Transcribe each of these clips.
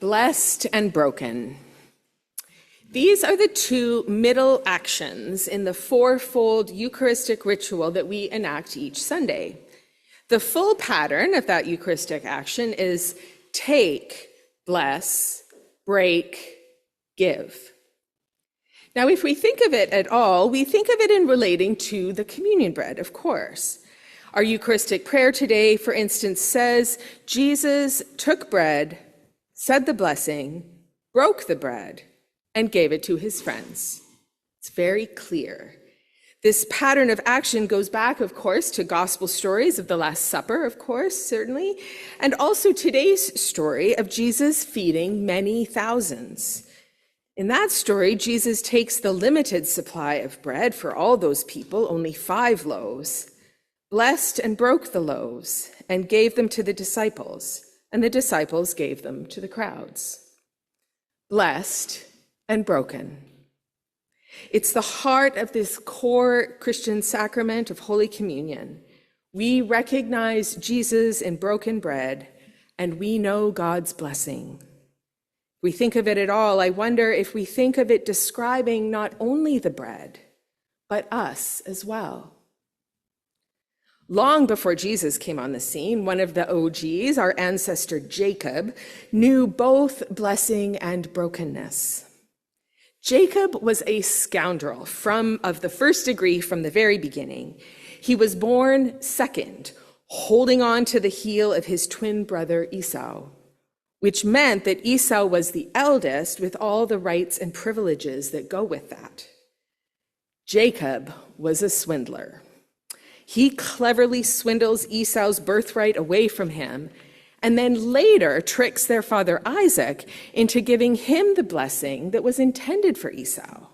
Blessed and broken. These are the two middle actions in the fourfold Eucharistic ritual that we enact each Sunday. The full pattern of that Eucharistic action is take, bless, break, give. Now, if we think of it at all, we think of it in relating to the communion bread, of course. Our Eucharistic prayer today, for instance, says, Jesus took bread, said the blessing, broke the bread, and gave it to his friends. It's very clear. This pattern of action goes back, of course, to gospel stories of the Last Supper, of course, certainly, and also today's story of Jesus feeding many thousands. In that story, Jesus takes the limited supply of bread for all those people, only 5 loaves, blessed and broke the loaves, and gave them to the disciples, and the disciples gave them to the crowds. Blessed and broken. It's the heart of this core Christian sacrament of Holy Communion. We recognize Jesus in broken bread, and we know God's blessing. If we think of it at all, I wonder if we think of it describing not only the bread, but us as well. Long before Jesus came on the scene, one of the OGs, our ancestor Jacob, knew both blessing and brokenness. Jacob was a scoundrel of the first degree from the very beginning. He was born second, holding on to the heel of his twin brother Esau, which meant that Esau was the eldest with all the rights and privileges that go with that. Jacob was a swindler. He cleverly swindles Esau's birthright away from him, and then later tricks their father Isaac into giving him the blessing that was intended for Esau.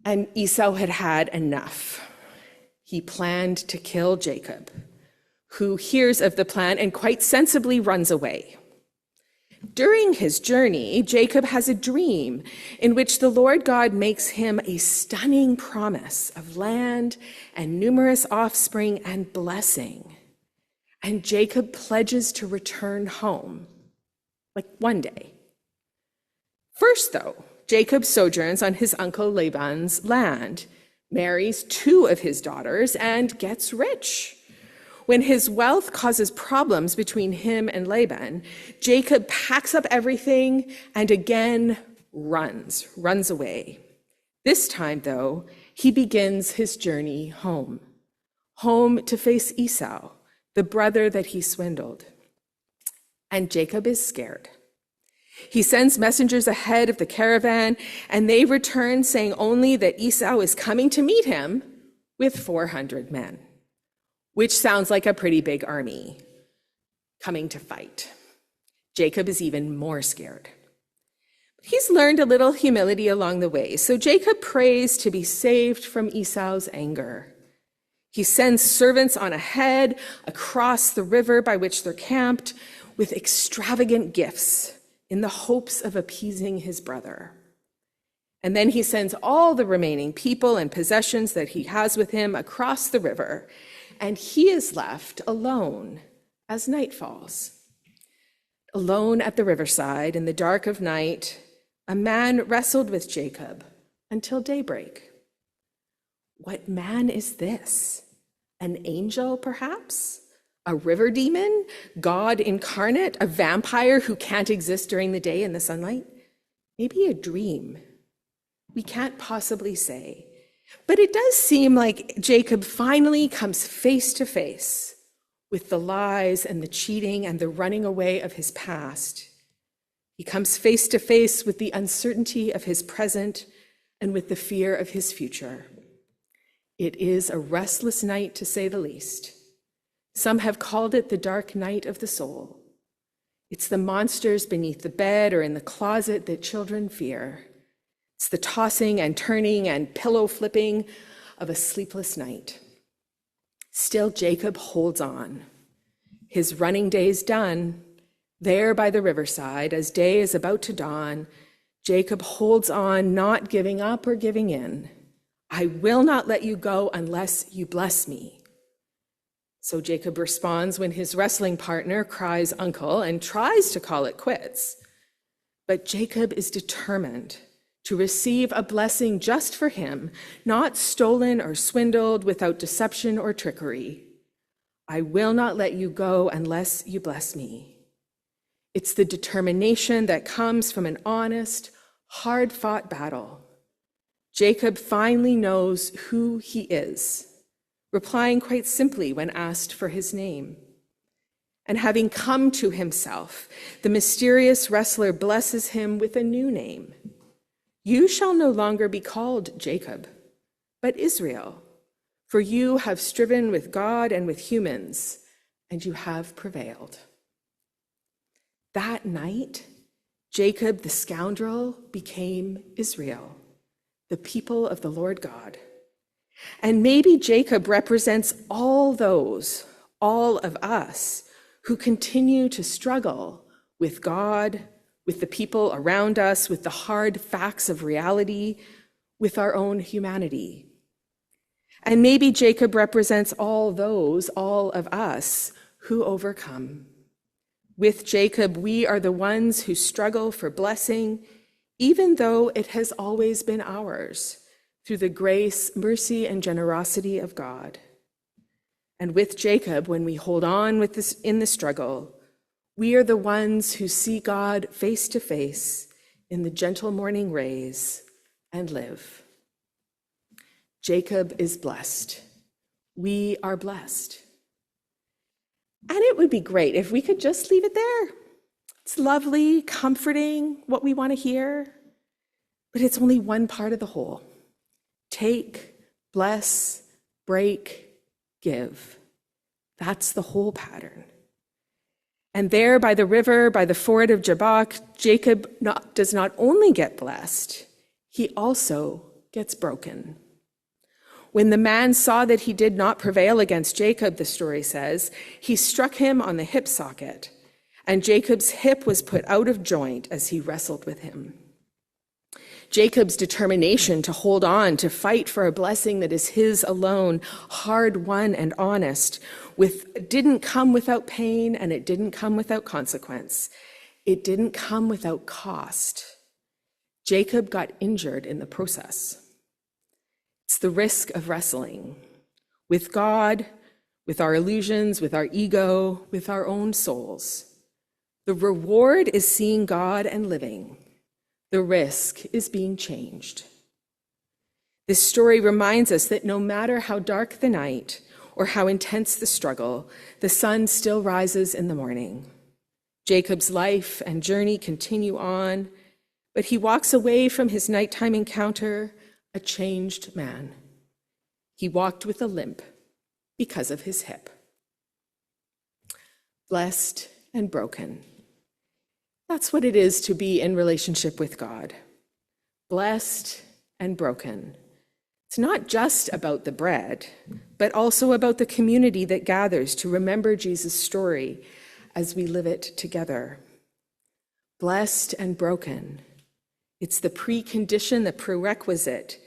And Esau had had enough. He planned to kill Jacob, who hears of the plan and quite sensibly runs away. During his journey, Jacob has a dream in which the Lord God makes him a stunning promise of land and numerous offspring and blessing. And Jacob pledges to return home, like one day. First, though, Jacob sojourns on his uncle Laban's land, marries 2 of his daughters, and gets rich. When his wealth causes problems between him and Laban, Jacob packs up everything and again runs away. This time, though, he begins his journey home to face Esau, the brother that he swindled. And Jacob is scared. He sends messengers ahead of the caravan, and they return saying only that Esau is coming to meet him with 400 men. Which sounds like a pretty big army coming to fight. Jacob is even more scared. He's learned a little humility along the way, so Jacob prays to be saved from Esau's anger. He sends servants on ahead across the river by which they're camped with extravagant gifts in the hopes of appeasing his brother. And then he sends all the remaining people and possessions that he has with him across the river, and he is left alone as night falls. Alone at the riverside in the dark of night, a man wrestled with Jacob until daybreak. What man is this? An angel, perhaps? A river demon? God incarnate? A vampire who can't exist during the day in the sunlight? Maybe a dream. We can't possibly say. But it does seem like Jacob finally comes face to face with the lies and the cheating and the running away of his past. He comes face to face with the uncertainty of his present and with the fear of his future. It is a restless night, to say the least. Some have called it the dark night of the soul. It's the monsters beneath the bed or in the closet that children fear. It's the tossing and turning and pillow flipping of a sleepless night. Still, Jacob holds on. His running day's done. There by the riverside, as day is about to dawn, Jacob holds on, not giving up or giving in. I will not let you go unless you bless me. So Jacob responds when his wrestling partner cries uncle and tries to call it quits. But Jacob is determined to receive a blessing just for him, not stolen or swindled without deception or trickery. I will not let you go unless you bless me. It's the determination that comes from an honest, hard-fought battle. Jacob finally knows who he is, replying quite simply when asked for his name. And having come to himself, the mysterious wrestler blesses him with a new name. You shall no longer be called Jacob, but Israel, for you have striven with God and with humans, and you have prevailed. That night, Jacob the scoundrel became Israel, the people of the Lord God. And maybe Jacob represents all of us, who continue to struggle with God, with the people around us, with the hard facts of reality, with our own humanity. And maybe Jacob represents all of us who overcome. With Jacob, we are the ones who struggle for blessing, even though it has always been ours, through the grace, mercy, and generosity of God. And with Jacob, when we hold on with this in the struggle, we are the ones who see God face to face in the gentle morning rays and live. Jacob is blessed. We are blessed. And it would be great if we could just leave it there. It's lovely, comforting, what we want to hear, but it's only one part of the whole. Take, bless, break, give. That's the whole pattern. And there by the river, by the ford of Jabbok, Jacob does not only get blessed, he also gets broken. When the man saw that he did not prevail against Jacob, the story says, he struck him on the hip socket, and Jacob's hip was put out of joint as he wrestled with him. Jacob's determination to hold on, to fight for a blessing that is his alone, hard-won and honest, didn't come without pain, and it didn't come without consequence. It didn't come without cost. Jacob got injured in the process. It's the risk of wrestling with God, with our illusions, with our ego, with our own souls. The reward is seeing God and living. The risk is being changed. This story reminds us that no matter how dark the night or how intense the struggle, the sun still rises in the morning. Jacob's life and journey continue on, but he walks away from his nighttime encounter a changed man. He walked with a limp because of his hip. Blessed and broken. That's what it is to be in relationship with God. Blessed and broken. It's not just about the bread, but also about the community that gathers to remember Jesus' story as we live it together. Blessed and broken. It's the precondition, the prerequisite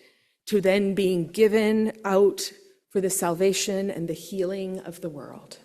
to then being given out for the salvation and the healing of the world.